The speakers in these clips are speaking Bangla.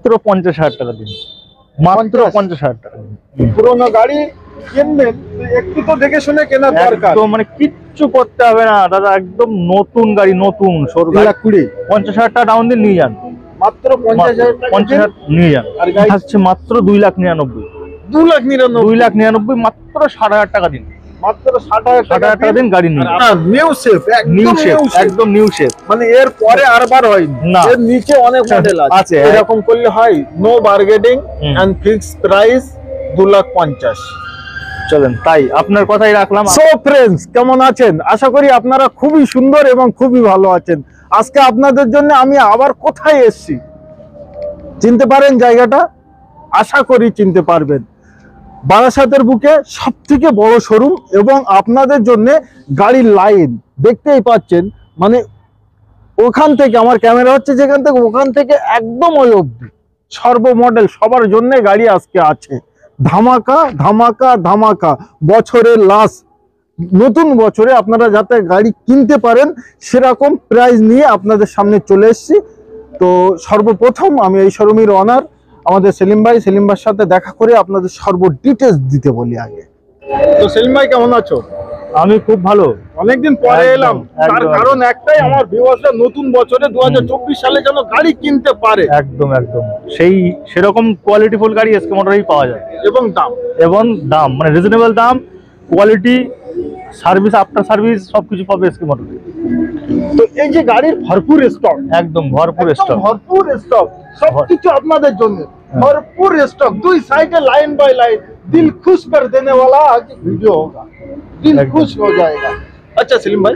মাত্র 50,000 টাকা দিন, মাত্র 50,000 টাকা দিন। পুরোনো গাড়ি কিনবেন একটু তো দেখে শুনে কেনা দরকার। তো মানে কিচ্ছু করতে হবে না দাদা, একদম নতুন গাড়ি, নতুন সরু গাড়ি। 50,000 টাকা ডাউন দিন, নিয়ে যান মাত্র 50,000 টাকা 50,000 নিয়ে যান। আর গাড়ি থাকছে মাত্র 2,99,000, 2,99,000 মাত্র 60,000 টাকা দিন, মাত্র 60,000 টাকা দিন গাড়ি নিয়ে যান। নিউ শেপ, একদম নিউ শেপ। মানে এর পরে আরবার হয়নি না, এর নিচে অনেক মডেল আছে। এরকম করলে হয়, no bargaining and fixed price 2,50,000। চলেন তাই আপনার কথাই রাখলাম। সো ফ্রেন্ডস, কেমন আছেন? আশা করি আপনারা খুবই সুন্দর এবং খুবই ভালো আছেন। আজকে আপনাদের জন্য আমি আবার কোথায় এসেছি চিনতে পারেন জায়গাটা? আশা করি চিনতে পারবেন। বারাসাতের বুকে সবথেকে বড় শোরুম এবং আপনাদের জন্য গাড়ির লাইন দেখতেই পাচ্ছেন। মানে ওখান থেকে আমার ক্যামেরা হচ্ছে যেখান থেকে, ওখান থেকে একদম ওই অবধি সর্ব মডেল সবার জন্য গাড়ি আজকে আছে। ধামাকা ধামাকা ধামাকা, বছরের লাস্ট নতুন বছরে আপনারা যাতে গাড়ি কিনতে পারেন সেরকম প্রাইস নিয়ে আপনাদের সামনে চলে এসেছি। তো সর্বপ্রথম আমি এই শোরুমের অনার আমাদের সেলিম ভাইয়ের সাথে দেখা করে আপনাদের সর্ব ডিটেলস দিতে বলি আগে। তো সেলিম ভাই, কেমন আছো? আমি খুব ভালো। অনেকদিন পরে এলাম, তার কারণ একটাই, আমার ভিউয়ার্সরা নতুন বছরে 2024 সালে যেন গাড়ি কিনতে পারে। একদম সেরকম কোয়ালিটিফুল গাড়ি এসকে মোটরেই পাওয়া যায়, এবং দাম মানে রিজনেবল দাম, কোয়ালিটি, সার্ভিস, আফটার সার্ভিস সবকিছু পাবে এসকে মোটরে। তো এই যে গাড়ির ভরপুর স্টক, একদম ভরপুর স্টক সবকিছু আপনাদের জন্য भरपूर स्टॉक, दुई साइड लाइन बाय लाइन, दिल खुश कर देने वाला आज वीडियो होगा, दिल खुश हो जाएगा। আচ্ছা সেলিম ভাই,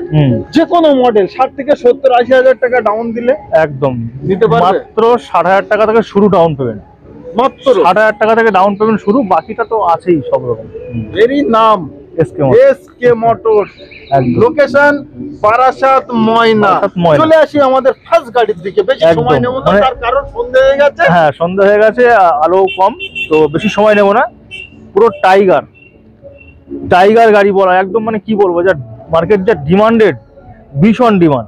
যে কোনো মডেল 60 থেকে 70-80 হাজার টাকা ডাউন দিলে একদম নিতে পারবে। মাত্র 60,000 টাকা থেকে শুরু ডাউন পেমেন্ট, মাত্র 60,000 টাকা থেকে ডাউন পেমেন্ট শুরু, বাকিটা তো আছেই সব রকম। এরই নাম এসকে মোটরস, লোকেশন বারাসাত ময়না। চলে আসি আমাদের ফার্স্ট গাড়ির দিকে, বেশি সময় নেব না, তার কারণ সন্ধ্যা হয়ে গেছে। হ্যাঁ, সন্ধ্যা হয়ে গেছে, আলো কম, তো বেশি সময় নেব না। পুরো টাইগার গাড়ি বলা, একদম মানে কি বলবো, যা মার্কেট যা ডিমান্ডেড, ভীষণ ডিমান্ড।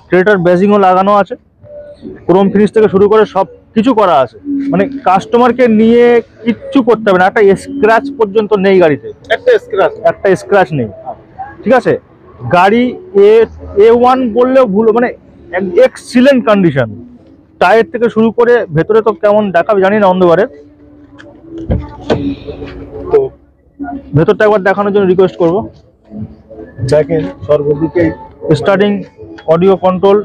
ক্রেটার বেজিংও লাগানো আছে, ক্রোম ফিনিশ থেকে শুরু করে সব কিছু করা আছে, মানে কাস্টমারকে নিয়ে কিচ্ছু করতে হবে না। একটা স্ক্র্যাচ পর্যন্ত নেই গাড়িতে, একটা স্ক্র্যাচ নেই, ঠিক আছে। গাড়ি A1 বললেও ভুল, মানে এক্সিলেন্ট কন্ডিশন। টায়ার থেকে শুরু করে ভেতরে তো কেমন দেখাবে জানি না অন্ধকারে, তো ভেতরটা একবার দেখানোর জন্য রিকোয়েস্ট করবো। দেখেন সর্বদিকে স্টার্টিং, অডিও কন্ট্রোল,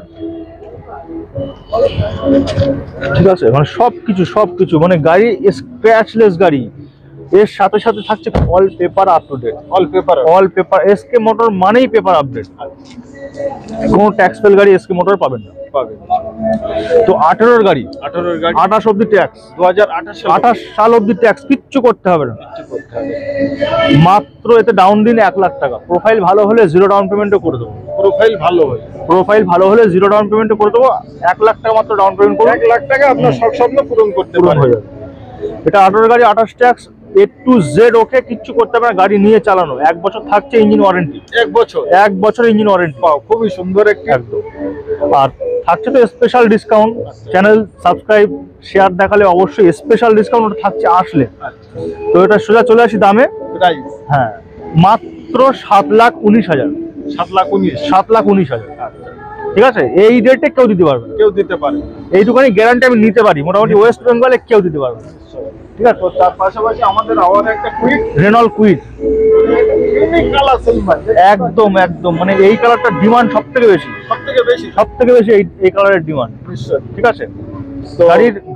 ঠিক আছে, মানে সবকিছু মানে গাড়ি স্ক্র্যাচলেস গাড়ি। এর সাথে সাথে থাকছে all paper up to date, all paper. SK motor মানেই পেপার আপডেট, কোনো ট্যাক্স ফেল গাড়ি এসকে মোটর পাবেন না। তো 18 গাড়ি 28 অব্দি ট্যাক্স, 2028 সাল অব্দি ট্যাক্স, কিচ্ছু করতে হবে না। মাত্র এতে ডাউন দিন 1 লাখ টাকা। প্রোফাইল ভালো হলে জিরো ডাউন পেমেন্টও করে দেবো। প্রোফাইল ভালো হলে জিরো ডাউন পেমেন্টও করে দেবো। 1 লাখ টাকা মাত্র ডাউন পেমেন্ট করুন, 1 লাখ টাকা আপনার সব স্বপ্ন পূরণ হয়ে যাবে। এটা 18 গাড়ি, 28 ট্যাক্স, A to Z ওকে, কিচ্ছু করতে হবে না। গাড়ি নিয়ে চালানো, 1 বছর থাকছে ইঞ্জিন ওয়ারেন্টি, 1 বছর ইঞ্জিন ওয়ারেন্টি। খুবই সুন্দর একটি, একদম। আর থাকছে তো special discount, channel subscribe share দেখালে অবশ্যই স্পেশাল ডিসকাউন্ট থাকছে আসলে। তো এটা সোজা চলে আসি দামে। হ্যাঁ, মাত্র 7,19,000, 7,19,000, ঠিক আছে। এই রেটে কেউ দিতে পারবে, এইটুখানি গ্যারান্টি আমি নিতে পারি, মোটামুটি ওয়েস্ট বেঙ্গলে কেউ দিতে পারবে, ঠিক আছে। তার পাশাপাশি আমাদের আবার একটা রেনল্ট কুইট, একদম মানে এই কালারটার ডিমান্ড সব থেকে বেশি এই কালারের ডিমান্ড, ঠিক আছে।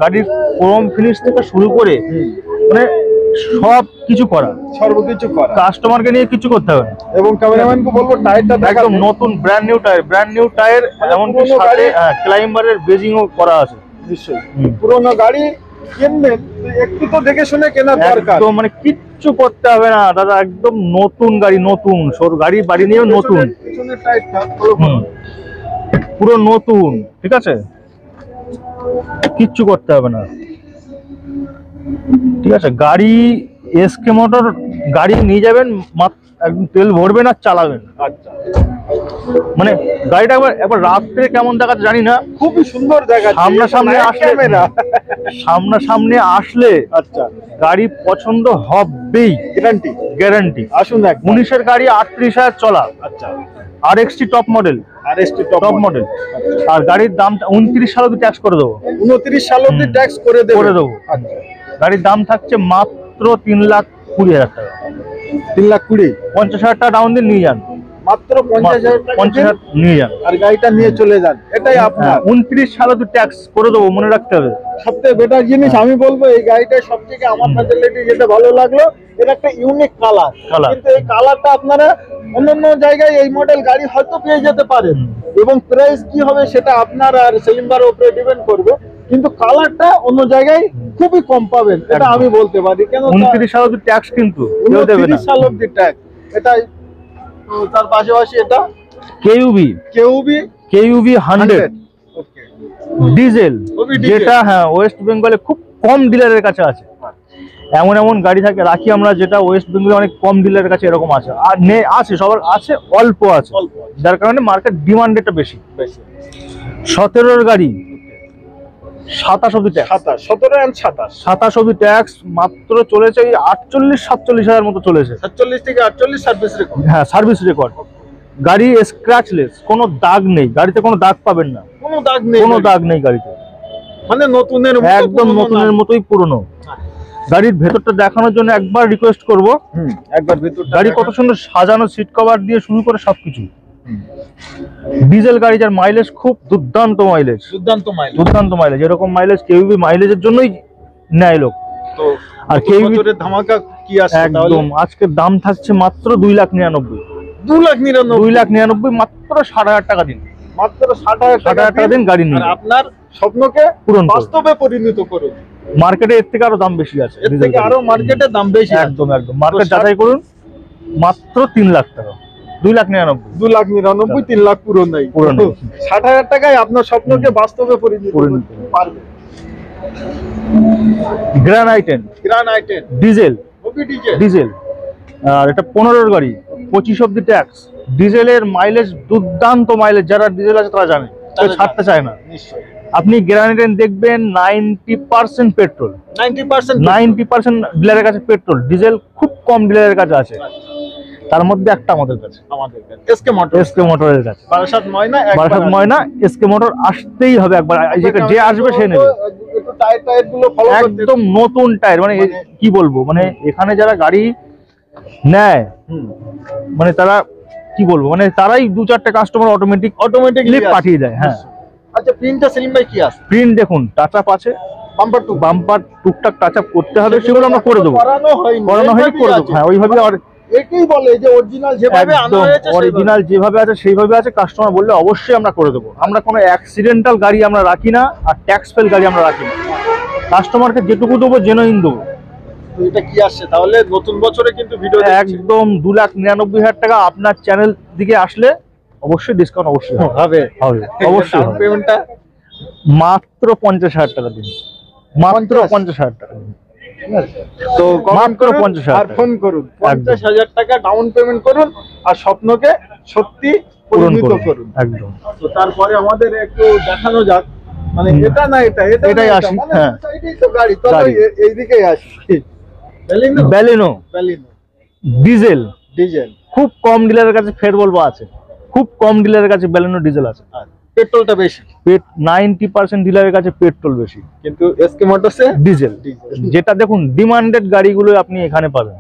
গাড়ির ক্রোম ফিনিশ থেকে শুরু করে মানে সবকিছু করা, কাস্টমারকে নিয়ে কিছু করতে হবে না। এবং ক্যামেরাম্যানকে বলবো টায়ারটা একদম নতুন ব্র্যান্ড নিউ টায়ার, এমনকি সাথে ক্লাইম্বারের বেজিংও করা আছে। নিশ্চয়ই পুরোনো গাড়ি কিনবেন একটু তো দেখে শুনে কেনা দরকার, তো মানে কিচ্ছু করতে হবে না দাদা, একদম নতুন গাড়ি, নতুন গাড়ি, বাড়ি নিয়েও নতুন, পুরো নতুন, ঠিক আছে, কিচ্ছু করতে হবে না, ঠিক আছে। গাড়ি এসকে মোটর গাড়ি নিয়ে যাবেন, একদম তেল ভরবেন আর চালাবেন। আচ্ছা, মানে গাড়িটা একবার একবার রাত্রে কেমন দেখাচ্ছে জানি না, খুবই সুন্দর জায়গা, সামনাসামনি আসলে সামনাসামনি আসলে আচ্ছা গাড়ি পছন্দ হবেই, গ্যারান্টি। গ্যারান্টি। আসুন এক 19-এর গাড়ি 38,000 চলা, আচ্ছা RXT top model, RST top model. আর গাড়ির দাম 29 সাল অব্দি ট্যাক্স করে দেবো, 29 সাল অবধি ট্যাক্স করে দেবো। আচ্ছা গাড়ির দাম থাকছে মাত্র 3,20,000 টাকা। 3,20,000, 50,000 টাকা ডাউন দিয়ে নিয়ে যান, মাত্র 50,000 টাকা 50,000 নিয়ে যান, আর গাড়িটা নিয়ে চলে যান। এটাই আপনার 29 সাল অব্দি ট্যাক্স করে দেবো, মনে রাখতে হবে। সবথেকে বেটার জিনিস আমি বলবো, এই গাড়িটা সবথেকে আমার ফ্যাসিলিটি যেটা ভালো লাগলো, এর একটা ইউনিক কালার। কিন্তু এই কালারটা আপনারা অন্যান্য জায়গায় এই মডেল গাড়ি হয়তো পেয়ে যেতে পারেন, এবং প্রাইস কি হবে সেটা আপনার আর সেলিম ভাইয়ের উপরে ডিপেন্ড করবে, কিন্তু কালারটা অন্য জায়গায় খুবই কম পাবেন, এটা আমি বলতে পারি। কেন 29 সাল অব্দি ট্যাক্স কিন্তু কেউ দেবে না। 29 সাল অবধি ট্যাক্স। এটাই তো তার পাশাপাশি এটা কেইউবি 100 ওকে ডিজেল, খুবই ডিজেল। যেটা হ্যাঁ ওয়েস্ট বেঙ্গলে খুব কম ডিলারের কাছে আছে। এমন এমন গাড়ি থাকে রাখি আমরা, যেটা ওয়েস্ট বেঙ্গলে অনেক কম ডিলারের কাছে এরকম আছে, আর আছে সবার আছে, অল্প আছে, অল্প আছে। যার কারণে মার্কেট ডিমান্ডটা বেশি। বেশি 17-এর গাড়ি 27 অব্দি ট্যাক্স, 17 and 27 27 অব্দি ট্যাক্স মাত্র চলেছে এই 48-47 মতো চলেছে। 47 থেকে 48 সার্ভিস রেকর্ড, হ্যাঁ সার্ভিস রেকর্ড। গাড়ি স্ক্র্যাচলেস, কোনো দাগ নেই গাড়িতে, কোনো দাগ পাবেন না, কোনো দাগ নেই, কোনো দাগ নেই গাড়িতে, মানে নতুনের মতো, একদম পুরনো নতুনের না। মতোই পুরনো। গাড়ির ভেতরটা দেখানোর জন্য একবার রিকোয়েস্ট করব, একবার ভিতরটা গাড়ি কত সুন্দর সাজানো, সিট কভার দিয়ে শুরু করে সবকিছু। ডিজেল গাড়ি, যার মাইলেজ খুব দুর্দান্ত মাইলেজ, দুর্দান্ত মাইলেজ। এরকম মাইলেজ কেউবি মাইলেজের জন্যই নেয় লোক। তো আর আর কেউবি বছরের ধামাকা কি আসছে তাহলে? একদম আজকের দাম থাকছে মাত্র 2,99,000, 2,99,000, 2,99,000 মাত্র 60,000 টাকা দিন, মাত্র 60,000 টাকা দিন গাড়ি নিয়ে আর আপনার স্বপ্নকে পূরণ করুন। বাস্তবে পরিণত করুন। মার্কেটে এর থেকে আরো দাম বেশি আছে, এর থেকে আরো মার্কেটে দাম বেশি আছে। একদম মার্কেট তো যাচাই করুন, মাত্র 3 লাখ টাকা, 2,99,000। 2,99,000, 3 লাখ পুরো নাই, পুরো নেই। 60,000 টাকায় আপনার স্বপ্নকে বাস্তবে পরিণত পরিণত করতে পারবেন। Grand i ten grand i ten diesel, OP diesel, diesel. আর এটা 15-এর গাড়ি, 25 অব্দি ট্যাক্স। ডিজেলের মাইলেজ দুর্দান্ত মাইলেজ, যারা ডিজেল আছে তারা জানে, কেউ ছাড়তে চায় না। নিশ্চয়ই আপনি গ্র্যান্ড আইটেন দেখবেন 90% পেট্রোল, 90% ডিলারের কাছে পেট্রোল, ডিজেল খুব কম ডিলারের কাছে আছে, তার মধ্যে একটা আমাদের কাছে, আমাদের এসকে মোটর, এসকে মোটরের কাছে। বারাসাত ময়না, বারাসাত ময়না এসকে মোটর আসতেই হবে একবার, যে আসবে সে নেবে। একটু টায়ার গুলো ফলো করতে, একদম নতুন টায়ার, মানে কি বলবো, মানে এখানে যারা গাড়ি নেয়, মানে তারা কি বলবো, মানে তারাই 2-4টে কাস্টমার অটোমেটিকলি পাঠিয়ে দেয়। হ্যাঁ আচ্ছা, প্রিন্টটা সেলিম ভাই কি আছে? প্রিন্ট দেখুন, টাচ আপ আছে, বাম্পার টু বাম্পার টুকটাক টাচ আপ করতে হবে, সেগুলো আমরা করে দেবো, করানো হয়নি, করে দেবো। হ্যাঁ ওইভাবে, আর এটাই বলে যে অরিজিনাল যেভাবে আনা একদম হয়েছে অরিজিনাল যেভাবে আছে সেইভাবে আছে, কাস্টমার বললে অবশ্যই আমরা করে দেবো। আমরা কোনো অ্যাক্সিডেন্টাল গাড়ি আমরা রাখি না, আর ট্যাক্স ফেল গাড়ি আমরা রাখি না। কাস্টমারকে যেটুকু দেবো জেনুইন দেবো। তো এটা কি আসছে তাহলে নতুন বছরে? কিন্তু ভিডিও একদম 2,99,000 টাকা। আপনার চ্যানেল দিকে আসলে অবশ্যই ডিসকাউন্ট অবশ্যই হবে, অবশ্যই ডাউন পেমেন্টটা মাত্র 50,000 টাকা দিন, মাত্র 50,000 টাকা দিন। তো মাত্র 50,000 আর ফোন করুন, 50,000 টাকা ডাউন পেমেন্ট করুন, আর স্বপ্নকে সত্যি পূরণ পরিণত করুন করুন। একদম। তো তারপরে আমাদের একটু দেখানো যাক, মানে এটা না এটা, এটাই না এটা, আসি, মানে হ্যাঁ। সাইডেই তো গাড়ি, তো গাড়ি। এইদিকেই আসি। Baleno, Baleno Baleno diesel, diesel, খুব কম ডিলারের কাছে, ফের বলবো আছে, খুব কম ডিলারের কাছে ব্যালিনো ডিজেল আছে। আর পেট্রোলটা বেশি, 90% ডিলারের কাছে পেট্রোল বেশি, কিন্তু এসকে মোটরসে ডিজেল। যেটা দেখুন ডিমান্ডেড গাড়িগুলো আপনি এখানে পাবেন।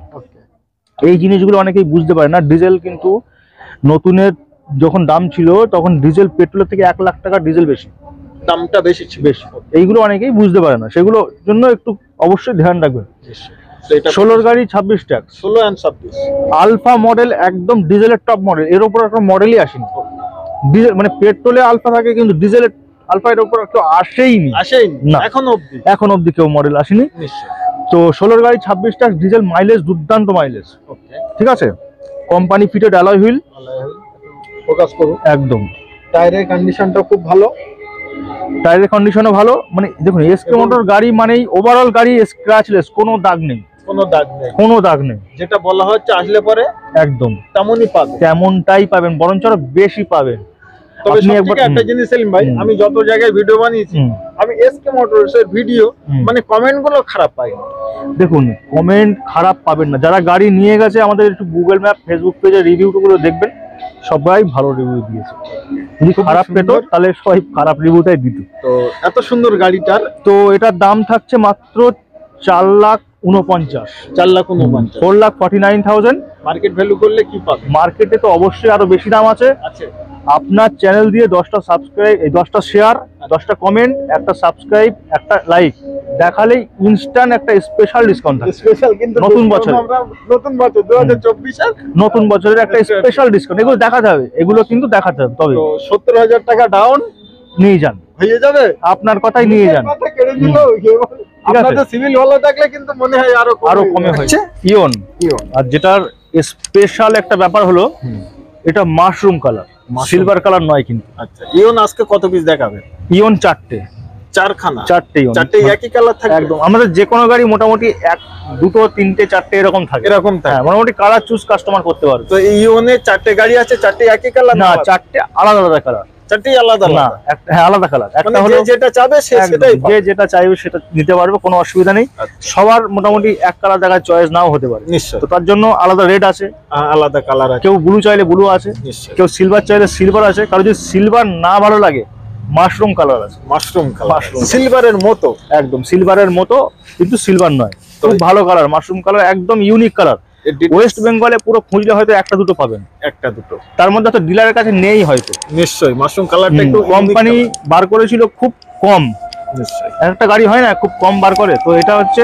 এই জিনিসগুলো অনেকেই বুঝতে পারে না। ডিজেল কিন্তু নতুনের যখন দাম ছিল তখন ডিজেল পেট্রোলের থেকে 1 লাখ টাকা ডিজেল বেশি, দামটা বেশি ছিল। বেশি। এইগুলো অনেকেই বুঝতে পারে না, সেগুলোর জন্য একটু অবশ্যই ধ্যান রাখবেন। তো এটা 16-এর গাড়ি 26 ট্যাক্স, 16 and 26 আলফা মডেল, একদম ডিজেলের টপ মডেল, এর উপর একটা মডেলই আসেনি। ডিজেল মানে পেট্রোলে আলফা থাকে, কিন্তু ডিজেলের আলফা এর উপর কেউ আসেইনি, না না। এখন অবধি কেউ মডেল আসেনি। নিশ্চয়। তো 16-এর গাড়ি 26 ট্যাক্স, ডিজেল, মাইলেজ দুর্দান্ত মাইলেজ, ওকে, ঠিক আছে। Company fitted alloy wheel, focus করুন। একদম। টায়ারের কন্ডিশনটা খুব ভালো, টায়ারের কন্ডিশনও ভালো। মানে দেখুন এসকে মোটর গাড়ি মানেই ওভারঅল গাড়ি স্ক্র্যাচলেস, কোনো দাগ নেই, কোনো দাগ নেই, কোনো দাগ নেই। যেটা বলা হচ্ছে আসলে পরে একদম তেমনই পাবে, তেমনটাই পাবেন, বরঞ্চ আরো বেশি পাবেন। তবে আপনি সবথেকে একটা জিনিস সেলিম ভাই, আমি যত জায়গায় ভিডিও বানিয়েছি, আমি এসকে মোটরস এর ভিডিও মানে কমেন্ট গুলো খারাপ পাই। দেখুন কমেন্ট খারাপ পাবেন না, যারা গাড়ি নিয়ে গেছে আমাদের একটু গুগল ম্যাপ ফেসবুক পেজে রিভিউগুলো দেখবেন, সবাই ভালো রিভিউ দিয়েছে। যদি খারাপ পেত তাহলে সবাই খারাপ রিভিউটাই দিত। তো এত সুন্দর গাড়িটার তো এটার দাম থাকছে মাত্র 4,49,000, 4,49,000, 4,49,000। মার্কেট ভ্যালু করলে কি পাবে? মার্কেটে তো অবশ্যই আরো বেশি দাম আছে। আপনার চ্যানেল দিয়ে 10টা সাবস্ক্রাইব, 10টা শেয়ার, 10টা কমেন্ট, একটা সাবস্ক্রাইব, একটা লাইক দেখালেই ইনস্ট্যান্ট একটা স্পেশাল ডিসকাউন্ট থাকে। স্পেশাল কিন্তু নতুন বছর, আমরা নতুন বছর 2024 এর নতুন বছরের একটা স্পেশাল ডিসকাউন্ট, এগুলো দেখাতে হবে, এগুলো কিন্তু দেখাতে হবে। তবে তো 70,000 টাকা ডাউন নিয়ে যান, হয়ে যাবে। আপনার কথাই নিয়ে যান। কথা কেড়ে দিল। আপনাদের সিভিল ভালো থাকলে কিন্তু মনে হয় আরো কমে হচ্ছে ইয়ন। আর যেটার স্পেশাল একটা ব্যাপার হলো এটা মাশরুম কালার, সিলভার কালার নয় কিন্তু। আচ্ছা, ইয়ন আজকে কত পিস দেখাবে? ইয়ন 4টে, 4 ইয়ন, 4টে একই কালার থাকে একদম। আমাদের যে কোনো গাড়ি মোটামুটি 1, 2, 3, 4 এরকম থাকে, এরকম থাকে। হ্যাঁ, মোটামুটি কালার চুজ কাস্টমার করতে পারবে। তো এই ইয়নে 4টে গাড়ি আছে, 4টে একই কালার না, 4টে আলাদা আলাদা কালার, 4টেই আলাদা না আলাদা। হ্যাঁ আলাদা কালার। একটা মানে হলো যেটা চাবে সেটাই যে যেটা চাইবে সেটা নিতে পারবে, কোনো অসুবিধা নেই। সবার মোটামুটি এক কালার জায়গায় চয়েস নাও হতে পারে, নিশ্চয়। তো তার জন্য আলাদা রেড আছে, আলাদা কালার আছে, কেউ ব্লু চাইলে ব্লু আছে, নিশ্চয়। কেউ সিলভার চাইলে সিলভার আছে, কারো যদি সিলভার না ভালো লাগে মাশরুম কালার আছে। মাশরুম কালার, মাশরুম সিলভারের মতো, একদম সিলভারের মতো, কিন্তু সিলভার নয়, খুব ভালো কালার, মাশরুম কালার, একদম ইউনিক কালার। ওয়েস্ট বেঙ্গলে পুরো খুঁজলে হয়তো একটা দুটো পাবেন, একটা দুটো, তার মধ্যে তো ডিলারের কাছে নেই হয়তো। নিশ্চয়ই মাশরুম কালারটা একটু কোম্পানি বার করেছিল খুব কম, নিশ্চয়ই। একটা গাড়ি হয় না খুব কম বার করে, তো এটা হচ্ছে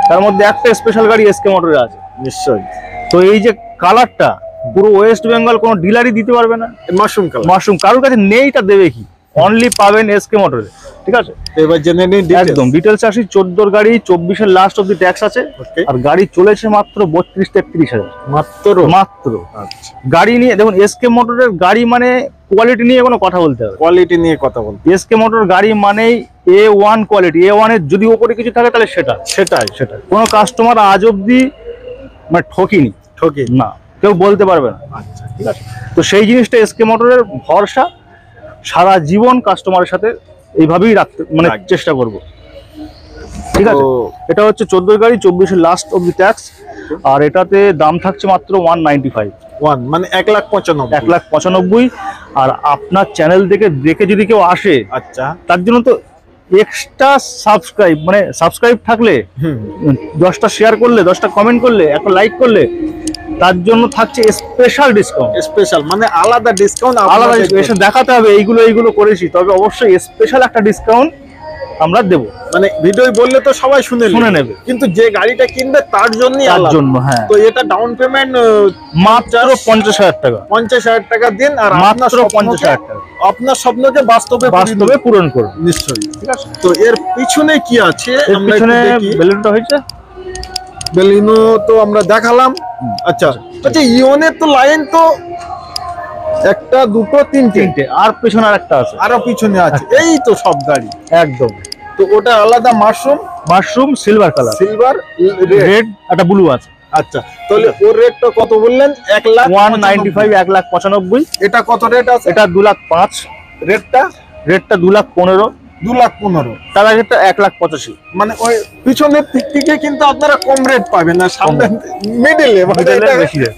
তার মধ্যে একটা স্পেশাল গাড়ি এসকে মোটরে আছে, নিশ্চয়ই। তো এই যে কালারটা পুরো ওয়েস্ট বেঙ্গল কোনো ডিলারই দিতে পারবে না। মাশরুম কালার, মাশরুম কারোর কাছে নেই, তা দেবে কি? অনলি পাবেন এসকে মোটরে, ঠিক আছে? এবার জেনে নিন একদম ডিটেলস আসি। 14 গাড়ি, 24-এর লাস্ট অব্দি ট্যাক্স আছে, আর গাড়ি চলেছে মাত্র 32-33 হাজার মাত্র। আচ্ছা, গাড়ি নিয়ে দেখুন, এসকে মোটরের গাড়ি মানে কোয়ালিটি নিয়ে কোনো কথা বলতে হবে, কোয়ালিটি নিয়ে কথা বলতে। এসকে মোটর গাড়ি মানেই A1 কোয়ালিটি, A1 এর যদি উপরে কিছু থাকে তাহলে সেটাই কোনো কাস্টমার আজ অব্দি মানে ঠকি না, কেউ বলতে পারবে না। আচ্ছা, ঠিক আছে, তো সেই জিনিসটা এসকে মোটরের ভরসা, সারা জীবন কাস্টমারের সাথে এইভাবেই রাখতে মানে চেষ্টা করব, ঠিক আছে? এটা হচ্ছে 14 গাড়ি, 24-এর লাস্ট অব্দি ট্যাক্স, আর এটাতে দাম থাকছে মাত্র 195, মানে 1,95,000, 1,95,000। আর আপনার চ্যানেল দেখে যদি কেউ আসে, আচ্ছা, তার জন্য তো এক্সট্রা সাবস্ক্রাইব, মানে সাবস্ক্রাইব থাকলে, 10টা শেয়ার করলে, 10টা কমেন্ট করলে, একটা লাইক করলে, তার জন্য থাকছে স্পেশাল ডিসকাউন্ট। স্পেশাল মানে আলাদা ডিসকাউন্ট, আলাদা এসে দেখাতে হবে এইগুলো করেছি, তবে অবশ্যই স্পেশাল একটা ডিসকাউন্ট আমরা দেবো। মানে ভিডিও বললে তো সবাই শুনে নেবে, কিন্তু যে গাড়িটা কিনবে তার জন্যই তার আলাদা। জন্য, হ্যাঁ। তো এটা ডাউন পেমেন্ট মাত্র 50,000 টাকা, 50,000 টাকা দিন, আর মাত্র 50,000 টাকা আপনার স্বপ্নকে বাস্তবে পূরণ করুন। নিশ্চয়ই, ঠিক আছে। তো এর পিছনে কি আছে? এর পিছনে বেলুনটা হয়েছে, বেলিনো তো আমরা দেখালাম। আচ্ছা, ইওনের তো লাইন তো 1, 2, 3, আর পেছনে আরেকটা আছে, আরো পিছনে আছে, এই তো সব গাড়ি একদম। তো ওটা আলাদা mushroom silver colour, silver red, একটা ব্লু আছে। আচ্ছা, তাহলে ওর রেটটা কত বললেন? 1,95,000, 1,95,000। এটা কত রেট আছে? এটা 2,05,000, রেটটা 2,15,000, 2,15,000। তার আগেরটা 1,85,000। মানে ওই পিছনের দিক থেকে কিন্তু আপনারা কম রেট পাবেন না, সামনে মিডলে বেশি রেট।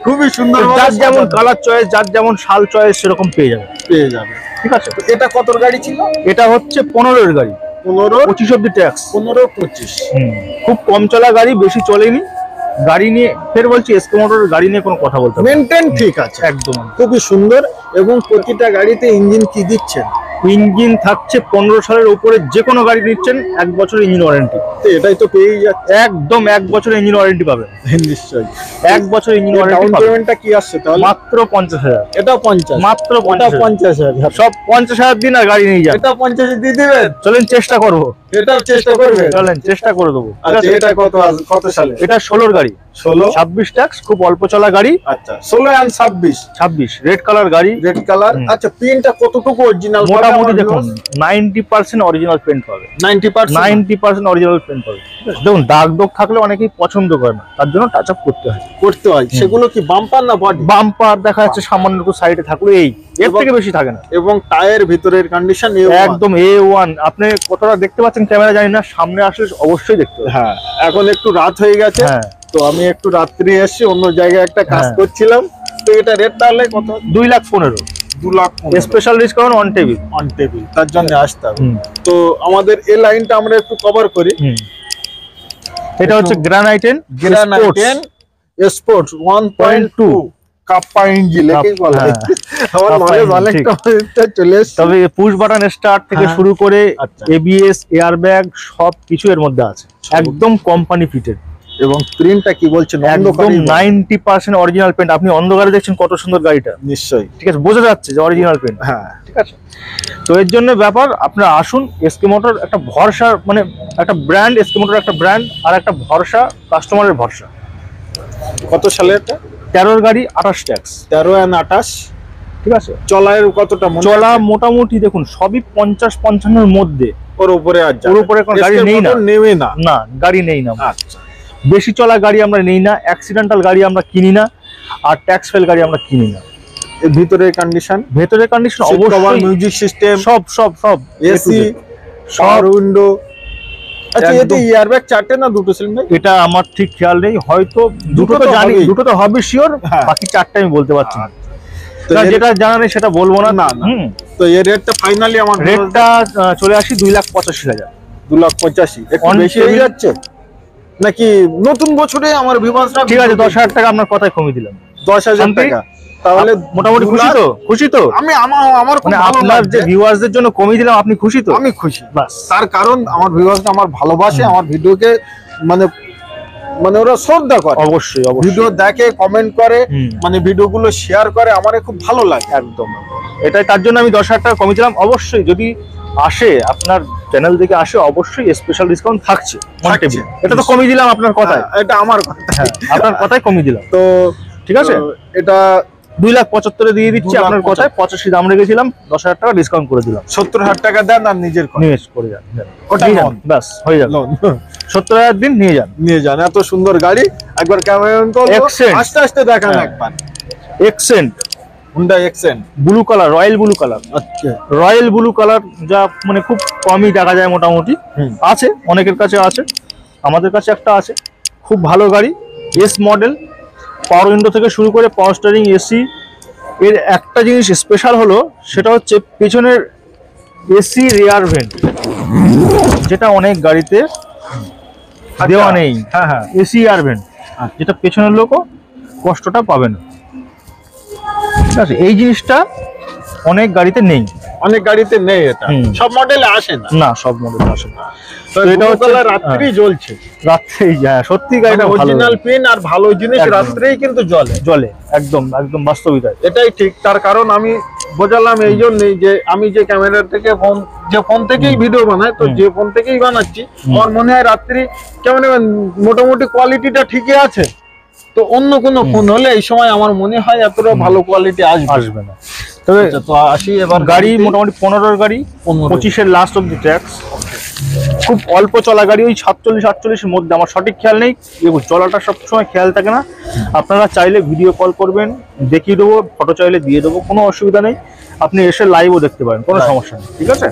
খুবই সুন্দর, যার যেমন কালার চয়েস, যার যেমন শাল চয়েস, সেরকম পেয়ে যাবে। ঠিক আছে। এটা কত গাড়ি ছিল? এটা হচ্ছে 15-এর গাড়ি, 25 অব্দি ট্যাক্স, 15-25। খুব কম চলা গাড়ি, বেশি চলেনি। গাড়ি নিয়ে ফের বলছি, এসকে মোটরের গাড়ি নিয়ে কোনো কথা বলতে হবে, মেইনটেইন ঠিক আছে, একদম খুবই সুন্দর। এবং প্রতিটা গাড়িতে ইঞ্জিন কি দিচ্ছেন? ইঞ্জিন থাকছে 15 সালের উপরে, যে কোনো গাড়ি নিচ্ছেন 1 বছর ইঞ্জিন ওয়ারেন্টি। এটাই তো পেয়ে যাচ্ছে, একদম 1 বছর ইঞ্জিন ওয়ারেন্টি পাবেন। নিশ্চয়ই 1 বছর ইঞ্জিন ওয়ারেন্টি। ডাউন পেমেন্টটা কি আসছে তাহলে? মাত্র 50,000। এটা 50, মাত্র 50,000। সব 50,000 দিন আর গাড়ি নিয়ে যান। এটা 50 দিয়ে দিবেন? চলেন চেষ্টা করবো, এটাও চেষ্টা করবেন? চলেন চেষ্টা করে দেবো। আচ্ছা, এটা কত সালে? এটা 16-এর গাড়ি, 26 ট্যাক্স, খুব অল্প চলা গাড়ি। আচ্ছা, 16 আর 26, রেড কালার গাড়ি, রেড কালার। আচ্ছা, পেইন্টটা কতটুকু অরিজিনাল? মোটামুটি দেখুন 90% অরিজিনাল পেইন্ট পাবে, 90% 90% অরিজিনাল পেইন্ট পেন্ট পাবেন। দেখুন দাগ দোগ থাকলে অনেকেই পছন্দ করে না, তার জন্য টাচ আপ করতে হয়। সেগুলো কি বাম্পার না বডি? বাম্পার দেখা যাচ্ছে সামান্য একটু সাইডে থাকলো, এর থেকে বেশি থাকে না। এবং টায়ার ভিতরের কন্ডিশন একদম A1। আপনি কতটা দেখতে পাচ্ছেন ক্যামেরা জানি না, সামনে আসলে অবশ্যই দেখতে পাবেন। হ্যাঁ, এখন একটু রাত হয়ে গেছে, হ্যাঁ তো আমি একটু রাত্রি এসেছি, অন্য জায়গায় একটা কাজ হ্যাঁ। করছিলাম। তো এটা রেট তাহলে কত? 2,15,000 2 lakh special discount on table. On table, তার জন্য আসতে হবে। তো আমাদের এই লাইনটা আমরা একটু কভার করি। এটা হচ্ছে গ্রানাইটেন গ্রানাইটেন স্পোর্টস 1.2 কাপ্পা ইঞ্জিন একে বলে। আমার মনে অনেকটা চলে এসেছে। তবে পুশ বাটন স্টার্ট থেকে শুরু করে আচ্ছা। ABS, এয়ার ব্যাগ সব কিছু এর মধ্যে আছে, একদম কোম্পানি ফিটেড। এবং প্রিন্টটা কি বলছেন? একদম 90% অরিজিনাল পেন্ট। আপনি অন্ধকারে দেখছেন কত সুন্দর গাড়িটা, নিশ্চয়ই ঠিক আছে, বোঝা যাচ্ছে যে অরিজিনাল পেন্ট। হ্যাঁ, ঠিক আছে। তো এর জন্য ব্যাপার, আপনারা আসুন। এসকে মোটর একটা ভরসা, মানে একটা ব্র্যান্ড, এসকে মোটর একটা ব্র্যান্ড আর একটা ভরসা, কাস্টমারের ভরসা। কত সালে এটা? 13 গাড়ি 28 ট্যাক্স। 13 আর 28, ঠিক আছে। চলার কতটা চলা মোটামুটি দেখুন সবই 50-55 মধ্যে, ওর উপরে আর ওর উপরে কোনো গাড়ি নেই না, নেবে না। না গাড়ি নেই না। আচ্ছা, বেশি চলা গাড়ি আমরা নেই না, অ্যাক্সিডেন্টাল গাড়ি আমরা কিনি না, আর ট্যাক্স ফেল গাড়ি আমরা কিনি না। এর ভিতরের কন্ডিশন, ভেতরের কন্ডিশন অবশ্যই, মিউজিক সিস্টেম সব সব সব এসি, সব উইন্ডো। আচ্ছা, একদম। এতে এয়ারব্যাগ 4টে না 2টো সিলিন্ডার? এটা আমার ঠিক খেয়াল নেই, হয়তো দুটো দুটো তো তো জানি, হবেই। দুটো তো হবে শিওর, হ্যাঁ। বাকি 4টা আমি বলতে পারছি না। তো কারণ এর- যেটা জানা নেই সেটা বলবো না। না, না। তো এর রেটটা ফাইনালি আমার রেটটা চলে আসি 2,85,000। 2,85,000। একটু On বেশি হয়ে table- যাচ্ছে নাকি? নতুন বছরে আমার ভিভাসরা ঠিক আছে, 10,000 টাকা আপনার কথায় কমিয়ে দিলাম। 10,000 শান্তি? টাকা, তাহলে মোটামুটি 2 খুশি লাখ? তো? খুশি তো? আমি আমার খুব মানে ভালো আপনার লাগছে। যে ভিউয়ার্সদের জন্য কমিয়ে দিলাম, আপনি খুশি তো? আমি খুশি। বাস। তার কারণ আমার ভিউয়ার্সরা আমার ভালোবাসে, আমার ভিডিওকে মানে মানে ওরা শ্রদ্ধা করে, অবশ্যই অবশ্যই। ভিডিও দেখে, কমেন্ট করে, হুম। মানে ভিডিওগুলো শেয়ার করে, আমার খুব ভালো লাগে। একদম। এটাই তার জন্য আমি 10,000 টাকা কমিয়ে দিলাম। অবশ্যই যদি আসে, আপনার চ্যানেল থেকে আসে, অবশ্যই স্পেশাল ডিসকাউন্ট থাকছে on থাকছে। table। এটা তো কমিয়ে দিলাম আপনার কথায়। হ্যাঁ, এটা আমার কথা। হ্যাঁ, আপনার কথায় কমিয়ে দিলাম। তো ঠিক আছে, তো এটা 2,75,000 দিয়ে দিচ্ছি 2,75,000 আপনার কথায়। 85 দাম রেখেছিলাম, 10,000 টাকা ডিসকাউন্ট করে দিলাম। 70,000 টাকা দেন আর নিজের করে নিয়ে করে যান, ওটা নিয়ে যান, loan। ব্যাস হয়ে যাবে। লোন 70,000 দিন নিয়ে যান। নিয়ে যান। এত সুন্দর গাড়ি, একবার ক্যামেরা Accent। আস্তে আস্তে দেখান হ্যাঁ। একবার। Xcent Honda Xcent. Blue colour, royal blue colour. আচ্ছা, রয়্যাল ব্লু কালার যা মানে খুব কমই দেখা যায় মোটামুটি। হুম। আছে, অনেকের কাছে আছে, আমাদের কাছে একটা আছে। খুব ভালো গাড়ি, এস মডেল, পাওয়ার উইন্ডো থেকে শুরু করে পাওয়ার স্টিয়ারিং, এসি। এর একটা জিনিস স্পেশাল হলো, সেটা হচ্ছে পেছনের এসি রিয়ার ভেন্ট, যেটা অনেক গাড়িতে দেওয়া নেই। হ্যাঁ হ্যাঁ, এসি রিয়ার ভেন্ট, যেটা পেছনের লোকও কষ্টটা পাবে না। ঠিক আছে, এই জিনিসটা অনেক গাড়িতে নেই। অনেক গাড়িতে নেই এটা, হুম। সব মডেলে আসে না। না, সব মডেল আসে না। তো এটা এটা হচ্ছে- রাত্রি জ্বলছে, রাত্রেই যায়, সত্যি গাড়িটা ভালো, অরিজিনাল পিন আর ভালো জিনিস একদম। রাত্রেই কিন্তু জ্বলে। জলে একদম একদম বাস্তবিকতায়। এটাই ঠিক। তার কারণ আমি বোঝালাম এই জন্যই যে আমি যে ক্যামেরা থেকে ফোন থেকেই ভিডিও বানাই, তো যে ফোন থেকেই বানাচ্ছি, আমার মনে হয় রাত্রি কেমন মোটামুটি কোয়ালিটিটা ঠিকই আছে। তো অন্য কোনো ফোন হলে এই সময় আমার মনে হয় এতটা ভালো কোয়ালিটি আসবে না। তবে আচ্ছা, তো আসি এবার গাড়ি মোটামুটি 15 গাড়ি, 25-এর লাস্ট অব দি ট্যাক্স। খুব অল্প চলা গাড়ি, ওই 47-48-এর মধ্যে, আমার সঠিক খেয়াল নেই। দেখুন চলাটা সবসময় খেয়াল থাকে না। আপনারা চাইলে ভিডিও কল করবেন, দেখিয়ে দেবো, ফটো চাইলে দিয়ে দেবো, কোনো অসুবিধা নেই। আপনি এসে লাইভও দেখতে পারেন, কোনো সমস্যা নেই। ঠিক আছে,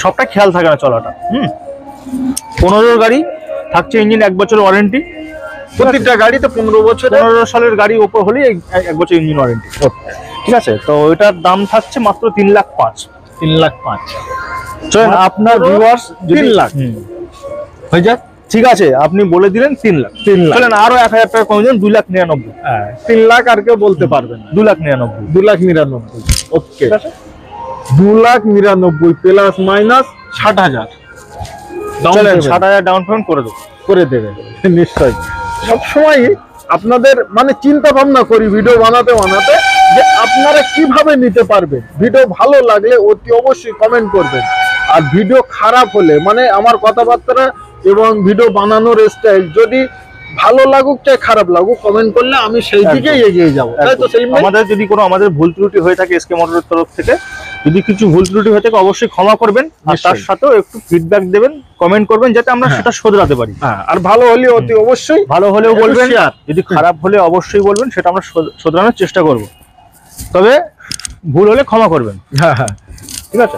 সবটা খেয়াল থাকে না চলাটা। 15 গাড়ি থাকছে ইঞ্জিন 1 বছরের ওয়ারেন্টি। প্রতিটা গাড়িতে 15 বছর 15 সালের গাড়ি ওপর হলেই 1 বছর ইঞ্জিন ওয়ারেন্টি। ঠিক আছে, তো এটার দাম থাকছে মাত্র 3,05,000। 3,05,000 চলেন, আপনার ভিউয়ার্স 3 লাখ হয়ে যাক। ঠিক আছে, আপনি বলে দিলেন 3 লাখ। 3 লাখ, চলেন আরো 1,000 টাকা কমে দিন, 2,99,000। হ্যাঁ 3 লাখ আর কেউ বলতে পারবে না। 2,99,000। 2,99,000, ওকে। ঠিক আছে, 2,99,000 প্লাস মাইনাস 60,000 চলেন 60,000 ডাউন পেমেন্ট করে দেবো। করে দেবে নিশ্চয়ই। সবসময় আপনাদের মানে চিন্তা ভাবনা করি ভিডিও বানাতে বানাতে যে আপনারা কিভাবে নিতে পারবেন। ভিডিও ভালো লাগলে অতি অবশ্যই কমেন্ট করবেন, আর ভিডিও খারাপ হলে মানে আমার কথাবার্তা এবং ভিডিও বানানোর স্টাইল যদি ভালো লাগুক চাই খারাপ লাগুক, কমেন্ট করলে আমি সেই দিকেই এগিয়ে যাবো, তাই তো সেলিম ভাই? আমাদের যদি কোনো ভুল ত্রুটি হয়ে থাকে এসকে মোটরের তরফ থেকে, যদি কিছু ভুল ত্রুটি হয়ে থাকে অবশ্যই ক্ষমা করবেন, আর তার নিশ্চয়ই। সাথেও একটু ফিডব্যাক দেবেন, কমেন্ট করবেন, যাতে আমরা সেটা শোধরাতে পারি। হ্যাঁ, আর ভালো হলে অতি অবশ্যই ভালো হলেও একটু বলবেন, share। যদি খারাপ হলে অবশ্যই বলবেন, সেটা আমরা শোধরানোর চেষ্টা করব, তবে ভুল হলে ক্ষমা করবেন। হ্যাঁ হ্যাঁ, ঠিক আছে।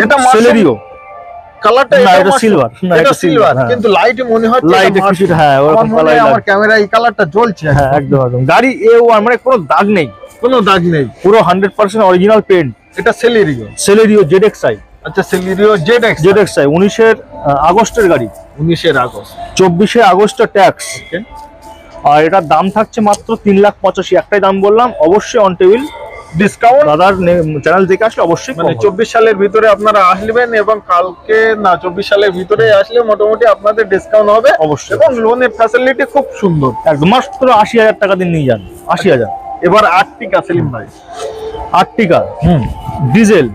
এটা সেলেরিও কালারটা, না, এটা সিলভার, না এটা এটা সিলভার, হ্যাঁ। কিন্তু লাইটে মনে হচ্ছে লাইটে এটা কিছুটা হ্যাঁ আমার ওরকম মনে কালার হয় আমার ক্যামেরা এই কালারটা জ্বলছে, হ্যাঁ একদম একদম। গাড়ি A1 মানে কোনো দাগ নেই, কোনো দাগ নেই, পুরো 100% অরিজিনাল পেন্ট। এটা সেলেরিও। সেলেরিও ZXi, আচ্ছা, সেলেরিও জেডএক্স, ZXi 19 আগস্টের গাড়ি, 19 আগস্ট। 24 August tax. ওকে, আর এটার দাম থাকছে মাত্র 3,85,000, একটাই দাম বললাম, অবশ্যই অন টেবিল ডিসকাউন্ট দাদার চ্যানেল দেখে আসলে অবশ্যই মানে 24 সালের ভিতরে আপনারা আসবেন, এবং কালকে না 24 সালের ভিতরে আসলে মোটামুটি আপনাদের ডিসকাউন্ট হবে অবশ্যই। এবং লোনের ফ্যাসিলিটি খুব সুন্দর। একদম মাত্র 80,000 টাকা দিয়ে নিয়ে যান, 80,000। এবার আর্টিকা সেলিম ভাই, আর্টিকা ডিজেল,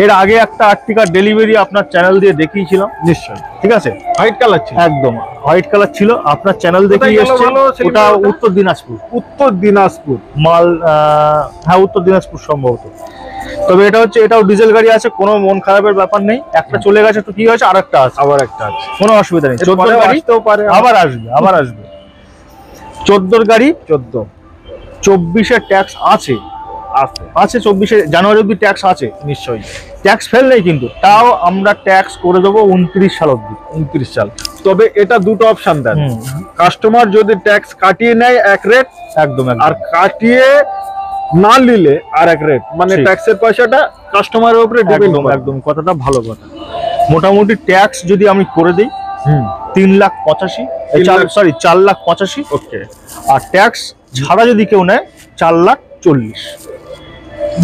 এর আগে একটা আর্টিকা ডেলিভারি আপনার চ্যানেল দিয়ে দেখিয়েছিলাম, নিশ্চয়ই ঠিক আছে, হোয়াইট কালার ছিল, একদম হোয়াইট কালার ছিল, আপনার চ্যানেল দেখে কোথায় গেল এসেছে। ভালো সেলিম ওটা ভাই ওটা? উত্তর দিনাজপুর, উত্তর দিনাজপুর। মাল হ্যাঁ উত্তর দিনাজপুর সম্ভবত। তবে এটা হচ্ছে, এটাও ডিজেল গাড়ি আছে, কোনো মন খারাপের ব্যাপার নেই, একটা চলে গেছে তো কি হয়েছে, আরেকটা আছে, আবার একটা আছে, কোনো অসুবিধা নেই। 14 এরপরেও গাড়ি আসতেও পারে, আবার আসবে, আবার আসবে। 14 গাড়ি, 14 24-এর ট্যাক্স আছে, আছে, আছে 24 জানুয়ারি অব্দি ট্যাক্স আছে, নিশ্চয়ই ট্যাক্স ফেল নেই কিন্তু, তাও আমরা ট্যাক্স করে দেবো 29 সাল অব্দি। 29 সাল। তবে এটা দুটো অপশন দেন, হুম, কাস্টমার যদি ট্যাক্স কাটিয়ে নেয় এক রেট, একদম আর একদম কাটিয়ে না নিলে আর এক রেট, মানে ঠিক। ট্যাক্সের পয়সাটা কাস্টমারের উপরে ডিপেন্ড একদম করে। একদম, কথাটা ভালো কথা। মোটামুটি ট্যাক্স যদি আমি করে দিই 3,85,000, 4,85,000, ওকে, আর ট্যাক্স ছাড়া যদি কেউ নেয় 4,40,000।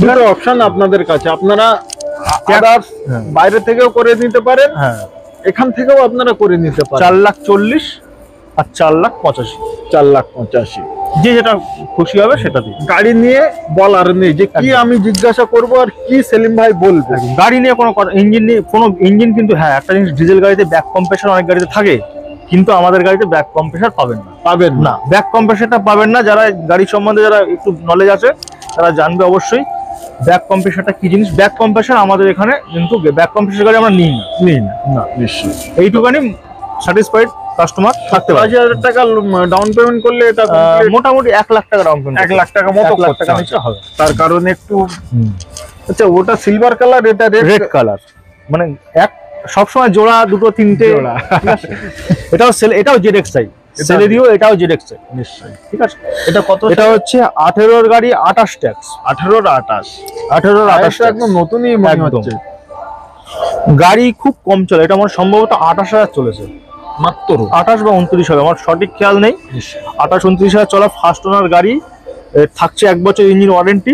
দুটো অপশন আপনাদের কাছে, আপনারা Tax- others হ্যাঁ। বাইরে থেকেও করে নিতে পারেন, হ্যাঁ, এখান থেকেও আপনারা করে নিতে পারেন। 4,40,000 আর 4,85,000, 4,85,000। যে যেটা খুশি হবে সেটা দিই। গাড়ি নিয়ে বলার নেই যে কি একদম। আমি জিজ্ঞাসা করব আর কি সেলিম ভাই বলবে। গাড়ি নিয়ে কোনো কথা, ইঞ্জিন নিয়ে কোনো ইঞ্জিন, কিন্তু হ্যাঁ একটা জিনিস, ডিজেল গাড়িতে ব্যাক কম্প্রেসার অনেক গাড়িতে থাকে, কিন্তু আমাদের গাড়িতে ব্যাক কম্প্রেসার পাবেন না। পাবেন না, না, ব্যাক কম্প্রেসারটা পাবেন না। যারা গাড়ি সম্বন্ধে যারা একটু নলেজ আছে তারা জানবে অবশ্যই ব্যাক কম্প্রেসারটা কি জিনিস। ব্যাক কম্প্রেসার আমাদের এখানে কিন্তু ব্যাক কম্প্রেসার গাড়ি আমরা নিই না, না। নিশ্চয়ই। এইটুখানি স্যাটিসফাইড কাস্টমার থাকতে পারে। 80,000 টাকা ডাউন পেমেন্ট করলে এটা complete মোটামুটি 1 লাখ টাকা ডাউন পেমেন্ট, 1 লাখ টাকা মতো 1 লাখ টাকা খরচা নিচে হবে। তার কারণে একটু, আচ্ছা ওটা সিলভার কালার, এটা রেড কালার, মানে এক সবসময় জোড়া দুটো তিনটে জোড়া। ঠিক আছে? এটাও ZXi সেলেরিও, এটাও ZXi, নিশ্চয়ই। ঠিক আছে। এটা কত? এটা হচ্ছে 18-র গাড়ি, 28 ট্যাক্স, 18 28 18-র 28 এটা একদম নতুনই মনে একদম। হচ্ছে, গাড়ি খুব কম চলে, এটা আমার সম্ভবত 28,000 চলেছে, মাত্র 28 বা 29 হবে, আমার সঠিক খেয়াল নেই। 28-29,000 চলা ফার্স্ট ওনার গাড়ি, এর থাকছে 1 বছর ইঞ্জিন ওয়ারেন্টি,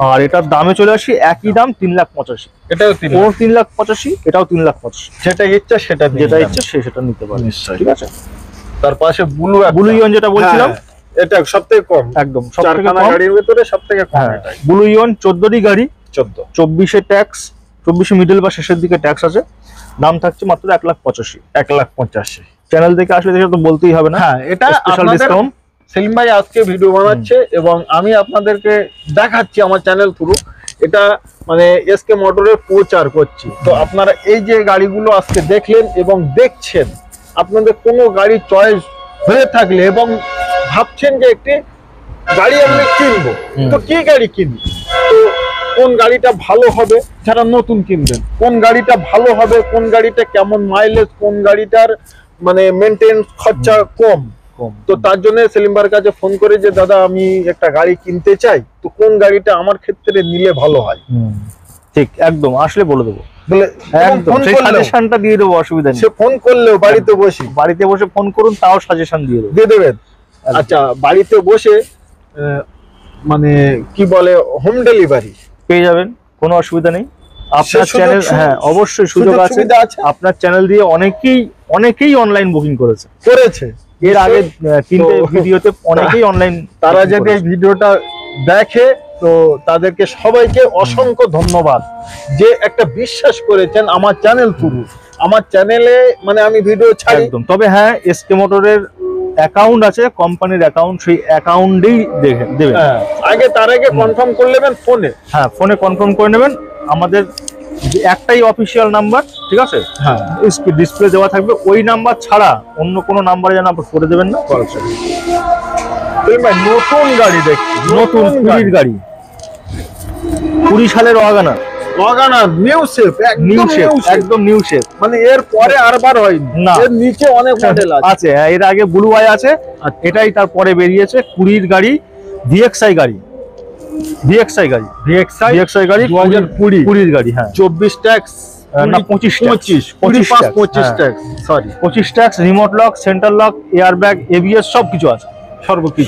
আর এটার দামে চলে আসি একই দাম 3,85,000। এটাও ও 3,85,000, এটাও 3,85,000, যেটা ইচ্ছা সেটা নিয়ে যেটা যান। ইচ্ছে সে সেটা নিতে পারে, নিশ্চয়ই। ঠিক আছে। তার পাশে ব্লু ব্লু ইয়ন যেটা বলছিলাম, এটা সবথেকে কম, একদম সবথেকে চারখানা কম। গাড়ির ভিতরে সবথেকে কম হ্যাঁ, এটাই। ব্লু ইয়ন 14-রি গাড়ি, 14 24-এ ট্যাক্স, 24-এ মিডল বা শেষের দিকে ট্যাক্স আছে, দাম থাকছে মাত্র 1,85,000। 1,85,000। চ্যানেল থেকে আসলে দেখে তো বলতেই হবে না, হ্যাঁ, এটা স্পেশাল আপনাদের ডিসকাউন্ট। সেলিম ভাই আজকে ভিডিও বানাচ্ছে এবং আমি আপনাদেরকে দেখাচ্ছি আমার চ্যানেল থ্রু, এটা মানে এসকে মোটরের প্রচার করছি। তো আপনারা এই যে গাড়িগুলো আজকে দেখলেন এবং দেখছেন, আপনাদের কোনো গাড়ি চয়েস হয়ে থাকলে এবং ভাবছেন যে একটি গাড়ি আমি কিনবো, তো কি গাড়ি কিনবো, তো কোন গাড়িটা ভালো হবে, যারা নতুন কিনবেন কোন গাড়িটা ভালো হবে, কোন গাড়িটা কেমন মাইলেজ, কোন গাড়িটার মানে মেনটেন্স খরচা কম, তো তার জন্য সেলিম ভাইয়ের কাছে ফোন করে যে দাদা আমি একটা গাড়ি কিনতে চাই, তো কোন গাড়িটা আমার ক্ষেত্রে নিলে ভালো হয়, ঠিক একদম আসলে বলে দেবো, বলে একদম ফোন সেই করলেও, সাজেশনটা দিয়ে দেবো, অসুবিধা নেই। সে ফোন করলেও বাড়িতে বসে বাড়িতে বসে ফোন করুন, তাও সাজেশন দিয়ে দেবো। দিয়ে দেবেন। আচ্ছা, বাড়িতে বসে মানে কি বলে হোম ডেলিভারি পেয়ে যাবেন, কোনো অসুবিধা নেই। আপনার সুযোগ চ্যানেল, সুবিধা- হ্যাঁ অবশ্যই সুযোগ আছে। সুবিধা আছে, আপনার চ্যানেল দিয়ে অনেকেই অনলাইন বুকিং করেছে, করেছে এর আগে তিনটে তো- ভিডিওতে অনেকেই অনলাইন। তারা যদি এই ভিডিওটা দেখে তো তাদেরকে সবাইকে অসংখ্য ধন্যবাদ যে একটা বিশ্বাস করেছেন আমার চ্যানেল থ্রু আমার চ্যানেলে মানে আমি ভিডিও ছাড়ি। একদম। তবে হ্যাঁ, এসকে মোটরের অ্যাকাউন্ট আছে, কোম্পানির অ্যাকাউন্ট, সেই অ্যাকাউন্টেই দেবেন। হ্যাঁ, আগে তার আগে কনফার্ম করে নেবেন ফোনে। হ্যাঁ, ফোনে কনফার্ম করে নেবেন। আমাদের যে একটাই অফিসিয়াল নাম্বার, ঠিক আছে, হ্যাঁ, ডিসপ্লে দেওয়া থাকবে, ওই নাম্বার ছাড়া অন্য কোনো নাম্বারে যেন আপনি করে দেবেন না। ভাই নতুন গাড়ি দেখছি, নতুন 20 গাড়ি, 20 সালের WagonR, WagonR new shape, new একদম শেপ, নিউ শেপ। একদম নিউ শেপ। মানে এর পরে আরবার হয়নি না। এর নিচে অনেক মডেল আছে। আছে, হ্যাঁ, এর আগে ব্লু আই আছে, এটাই তারপরে বেরিয়েছে 20 গাড়ি, ভিএক্সআই গাড়ি, ভিএক্সআই গাড়ি, ভিএক্সআই গাড়ি 2020 গাড়ি। হ্যাঁ, 24 ট্যাক্স না 25 25 tax, sorry 25 tax, remote lock, centre lock, air bag, ABS সবকিছু আছে,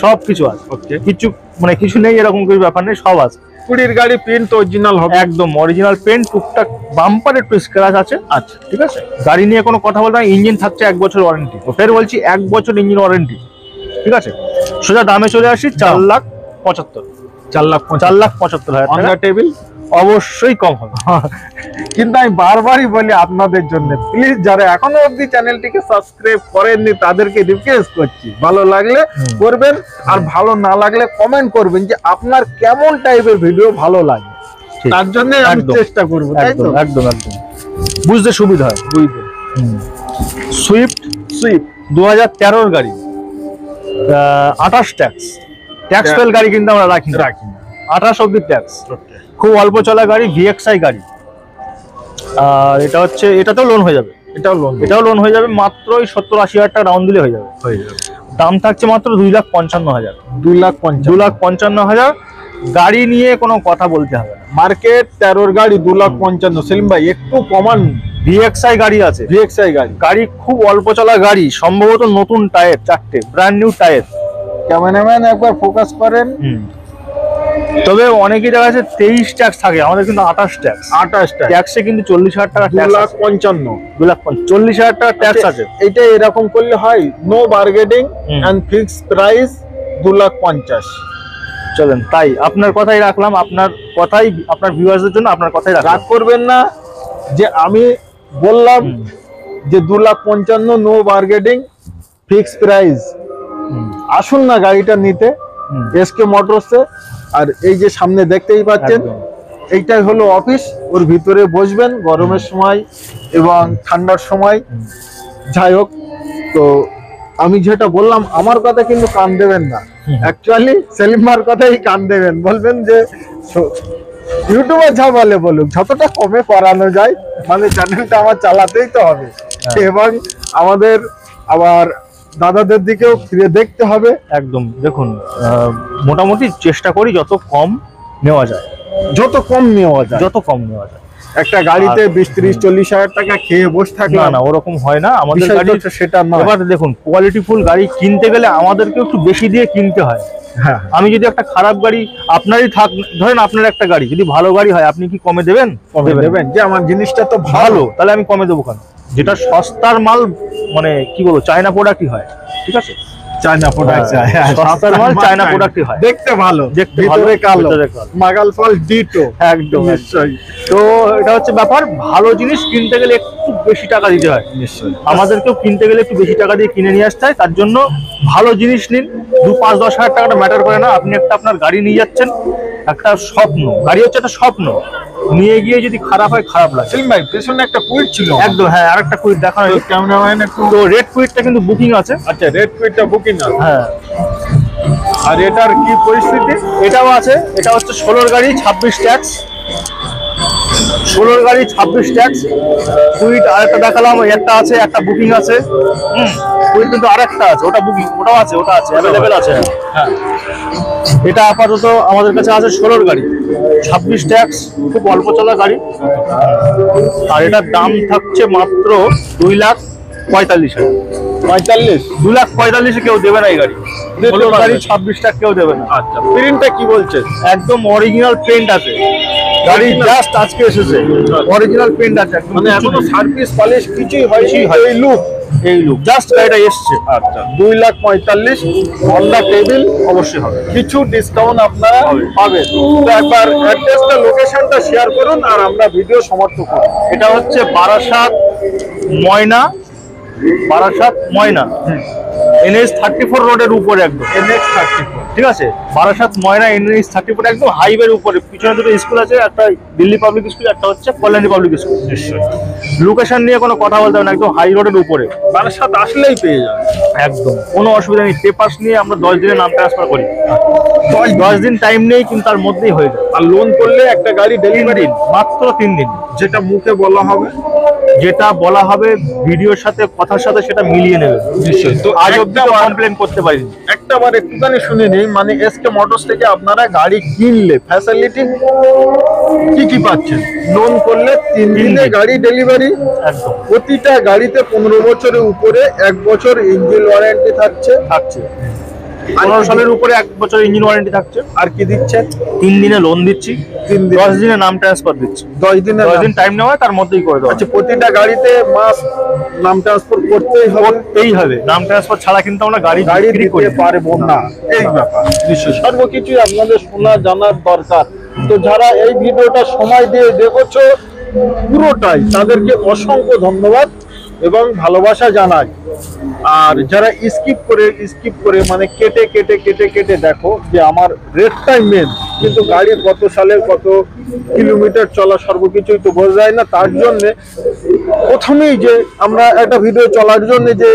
সবকিছু আছে। ওকে, কিছু মানে কিছু নেই এরকম কিছু ব্যাপার নেই, সব আছে। 20 গাড়ি প্রিন্ট অরিজিনাল হবে, একদম অরিজিনাল পেন্ট, টুকটাক বাম্পার একটু স্ক্র্যাচ আছে। আচ্ছা ঠিক আছে, গাড়ি নিয়ে কোনো কথা বলতে, ইঞ্জিন থাকছে 1 বছর ওয়ারেন্টি। ফের বলছি 1 বছর ইঞ্জিন ওয়ারেন্টি। ঠিক আছে, সোজা দামে চলে আসি 4,75,000, 4,75,000 অন টাকা। দ্য টেবিল অবশ্যই কম হবে। কিন্তু আমি বারবারই বলি আপনাদের জন্য, প্লিজ যারা এখনো অবধি চ্যানেলটিকে সাবস্ক্রাইব করেননি তাদেরকে রিকোয়েস্ট করছি, ভালো লাগলে করবেন, আর ভালো না লাগলে কমেন্ট করবেন যে আপনার কেমন টাইপের ভিডিও ভালো লাগে, ঠিক। তার জন্য আমি একদম। চেষ্টা করবো, তাই তো? একদম একদম একদম বুঝতে সুবিধা হয়। বুঝতে সুইফট 2013 গাড়ি, 28 ট্যাক্স, ট্যাক্স ফেল গাড়ি কিন্তু আমরা রাখি না, 28 অব্দি ট্যাক্স। খুব অল্প চলা গাড়ি, ভিএক্সআই গাড়ি। আর এটা হচ্ছে, এটাতেও লোন হয়ে যাবে, এটাও লোন হয়ে যাবে, মাত্র 70-80 হাজার টাকা ডাউন দিলে হয়ে যাবে। দাম থাকছে মাত্র 2,55,000, 2,55,000। গাড়ি নিয়ে কোনো কথা বলতে হবে না, মার্কেট 13 গাড়ি 2,55,000। সেলিম ভাই একটু কমান, ভিএক্সআই গাড়ি আছে, ভিএক্সআই গাড়ি, গাড়ি খুব অল্প চলা গাড়ি, সম্ভবত নতুন টায়ার 4টে, ব্র্যান্ড নিউ টায়ার। ক্যামেরাম্যান একবার ফোকাস করেন। তবে অনেকের জায়গায় আছে 23 ট্যাক্স থাকে, আমাদের কিন্তু 28 ট্যাক্স। 28 টাকা, ট্যাক্সে কিন্তু 40,000 টাকা ট্যাক্স আছে, 2,55,000। 40,000 টাকা ট্যাক্স আছে। এইটা এরকম করলে হয়, no bargaining and fix price 2,50,000। চলেন, তাই আপনার কথাই রাখলাম, আপনার কথাই, আপনার ভিউয়ার্সদের জন্য আপনার কথাই রাখলাম। রাগ করবেন না যে আমি বললাম যে 2,55,000 নো বার্গেনিং ফিক্স প্রাইস। আসুন না গাড়িটা নিতে এসকে মোটরসে। আর এই যে সামনে দেখতেই পাচ্ছেন, একদম। এইটাই হলো অফিস, ওর ভিতরে বসবেন গরমের সময় এবং ঠান্ডার সময়। যাই হোক, তো আমি যেটা বললাম আমার কথা কিন্তু কান দেবেন না, অ্যাকচুয়ালি সেলিমার কথাই কান দেবেন। বলবেন যে ইউটিউবার যা বলে বলুক, যতটা কমে করানো যায়, মানে চ্যানেলটা আমার চালাতেই তো হবে, এবং আমাদের আবার দাদাদের দিকেও ফিরে দেখতে হবে। একদম, দেখুন, মোটামুটি চেষ্টা করি যত কম নেওয়া যায়, যত কম নেওয়া যায়, যত কম নেওয়া যায়। একটা গাড়িতে 20-30-40 হাজার টাকা খেয়ে বসে না থাকলাম না, ওরকম হয় না আমাদের বিষয়টা গাড়ি। হচ্ছে সেটা নয়। এবার দেখুন, কোয়ালিটিফুল গাড়ি কিনতে গেলে আমাদেরকে একটু বেশি দিয়ে কিনতে হয়। হ্যাঁ, আমি যদি একটা খারাপ গাড়ি, আপনারই থাক, ধরেন আপনার একটা গাড়ি যদি ভালো গাড়ি হয়, আপনি কি কমে দেবেন? কমে দেবেন যে আমার জিনিসটা তো ভালো, ভালো, তাহলে আমি কমে দেবো কেন? যেটা সস্তার মাল, মানে কি বলবো, চায়না প্রোডাক্টই হয়। ঠিক আছে, চায়না প্রোডাক্ট, সস্তার মাল চায়না প্রোডাক্টই হয়, দেখতে ভালো, দেখতে ভিতরে কালো, ভিতরে কালো। মাগাল ফল ডিটো। একদম নিশ্চয়ই, তো এটা হচ্ছে ব্যাপার, ভালো জিনিস কিনতে গেলে একটু বেশি টাকা দিতে হয়। নিশ্চয়ই। আমাদেরকেও কিনতে গেলে একটু বেশি টাকা দিয়ে কিনে নিয়ে আসতে হয়, তার জন্য ভালো জিনিস নিন। 2-5-10 হাজার টাকাটা ম্যাটার করে না। আপনি একটা আপনার গাড়ি নিয়ে যাচ্ছেন, একটা স্বপ্ন, গাড়ি হচ্ছে একটা স্বপ্ন, নিয়ে গিয়ে যদি খারাপ হয়, খারাপ লাগে। সেলিম ভাই পেছনে একটা কুইট ছিল, একদম, হ্যাঁ, আরেকটা কুইট দেখানো। ক্যামেরাম্যান একটু, তো রেড কুইটটা কিন্তু বুকিং আছে। আচ্ছা রেড কুইটটা বুকিং আছে, হ্যাঁ, আর এটার কি পরিস্থিতি? এটাও আছে। এটা হচ্ছে 16 গাড়ি, 26 ট্যাক্স, 16 গাড়ি 26 ট্যাক্স। কুইট আরেকটা দেখালাম, একটা আছে, একটা বুকিং আছে। কুইট কিন্তু আরেকটা আছে, ওটা বুকিং, ওটাও আছে, ওটা আছে, অ্যাভেলেবেল আছে। হ্যাঁ, এটা আপাতত আমাদের কাছে আছে 16 গাড়ি, 26 ট্যাক্স, খুব অল্প চলা গাড়ি। আর এটার দাম থাকছে মাত্র 2,45,000। 45? 2,45,000 কেউ দেবে না এই গাড়ি। 16 গাড়ি 26 টাকা কেউ দেবে না। আচ্ছা, প্রিন্টটা কি বলছে? একদম অরিজিনাল পেন্ট আছে, গাড়ি জাস্ট আজকে এসেছে, অরিজিনাল পেন্ট আছে, মানে এখনো সার্ভিস পলিশ কিছুই হয়নি, এই লুক, এই লুক, জাস্ট গাড়িটা এসছে। আচ্ছা 2,45,000 অন দ্য টেবিল। অবশ্যই হবে, কিছু ডিসকাউন্ট আপনারা পাবেন। তো একবার অ্যাড্রেসটা, লোকেশনটা শেয়ার করুন আর আমরা ভিডিও সমাপ্ত করব। এটা হচ্ছে বারাসাত ময়না, বারাসাত ময়না, NH-34 রোডের উপরে একদম। NH-34 ঠিক আছে, বারাসাত ময়না NH-34 একদম হাইওয়ের উপরে। পিছনে দুটো স্কুল আছে, একটা দিল্লি পাবলিক স্কুল, একটা হচ্ছে কল্যাণী পাবলিক স্কুল। নিশ্চয়ই লোকেশন নিয়ে কোনো কথা বলতে হবে না, একদম হাই রোডের উপরে। বারাসাত আসলেই পেয়ে যাবে। একদম কোনো অসুবিধা নেই। পেপারস নিয়ে আমরা 10 দিনে নাম ট্রান্সফার করি। 10 দিন টাইম নেই, কিন্তু তার মধ্যেই হয়ে যায়। আর লোন করলে একটা গাড়ি 3 ডেলিভারি, দিন, মাত্র 3 দিন। যেটা মুখে বলা হবে, যেটা বলা হবে ভিডিওর সাথে, কথার সাথে সেটা মিলিয়ে নেবে। নিশ্চয়ই। তো আজ অব্দি কমপ্লেন করতে পারিনি। একটাবার একটুখানি শুনে নিই, মানে এসকে মোটরস থেকে আপনারা গাড়ি কিনলে ফ্যাসিলিটি কি কি পাচ্ছেন? লোন করলে 3 দিনে দিন। গাড়ি ডেলিভারি, একদম প্রতিটা গাড়িতে 15 বছরের উপরে 1 বছর ইঞ্জিন ওয়ারেন্টি থাকছে। থাকছে। 15 সালের উপরে 1 বছর ইঞ্জিন ওয়ারেন্টি থাকছে। আর কি দিচ্ছেন? 3 দিনে লোন দিচ্ছি, 3 দিন, 10 দিনে নাম ট্রান্সফার দিচ্ছি। 10 দিনে 10 দিন টাইম নেওয়া, তার মধ্যেই করে দেওয়া। আচ্ছা, প্রতিটা গাড়িতে মাস নাম ট্রান্সফার করতেই হবে। করতেই হবে, নাম ট্রান্সফার ছাড়া কিন্তু আমরা গাড়ি গাড়ি বিক্রি দিতে করি না। পারবো না, এই ব্যাপার। নিশ্চয়ই সর্বকিছুই আপনাদের শোনা জানার দরকার। তো যারা এই ভিডিওটা সময় দিয়ে দেখছো পুরোটাই, তাদেরকে অসংখ্য ধন্যবাদ এবং ভালোবাসা জানাই। আর যারা স্কিপ করে মানে কেটে কেটে কেটে কেটে দেখো যে আমার রেটটাই মেন, কিন্তু গাড়ি কত সালের কত কিলোমিটার চলা সর্বকিছুই তো বোঝা যায় না। তার জন্য প্রথমেই যে আমরা একটা ভিডিও চলার জন্য যে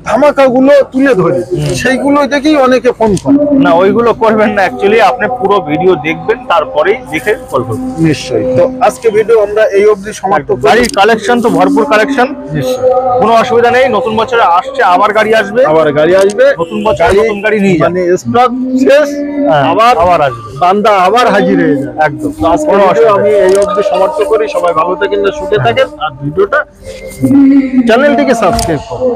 ধামাকাগুলো তুলে ধরি, সেইগুলো দেখেই অনেকে ফোন করে। না, ওইগুলো করবেন না। অ্যাকচুয়ালি আপনি পুরো ভিডিও দেখবেন, তারপরেই দেখে কল করবেন। নিশ্চয়ই। তো আজকে ভিডিও আমরা এই অবধি সমাপ্ত করি। গাড়ির কালেকশন তো ভরপুর কালেকশন, নিশ্চয়ই, কোনো অসুবিধা নেই। নতুন বছরে আসছে, আবার গাড়ি আসবে, আবার গাড়ি আসবে, নতুন বছর নতুন গাড়ি নিয়ে যান। মানে স্টক শেষ, হ্যাঁ, আবার আবার আসবে। বান্দা আবার হাজির হয়ে যায়। একদম তো আজকে কোনো ভিডিও অসুবিধা আমি নেই। এই অবধি সমাপ্ত করি। সবাই ভালো থাকেন, সুখে থাকেন, আর ভিডিওটা চ্যানেলটিকে সাবস্ক্রাইব করুন।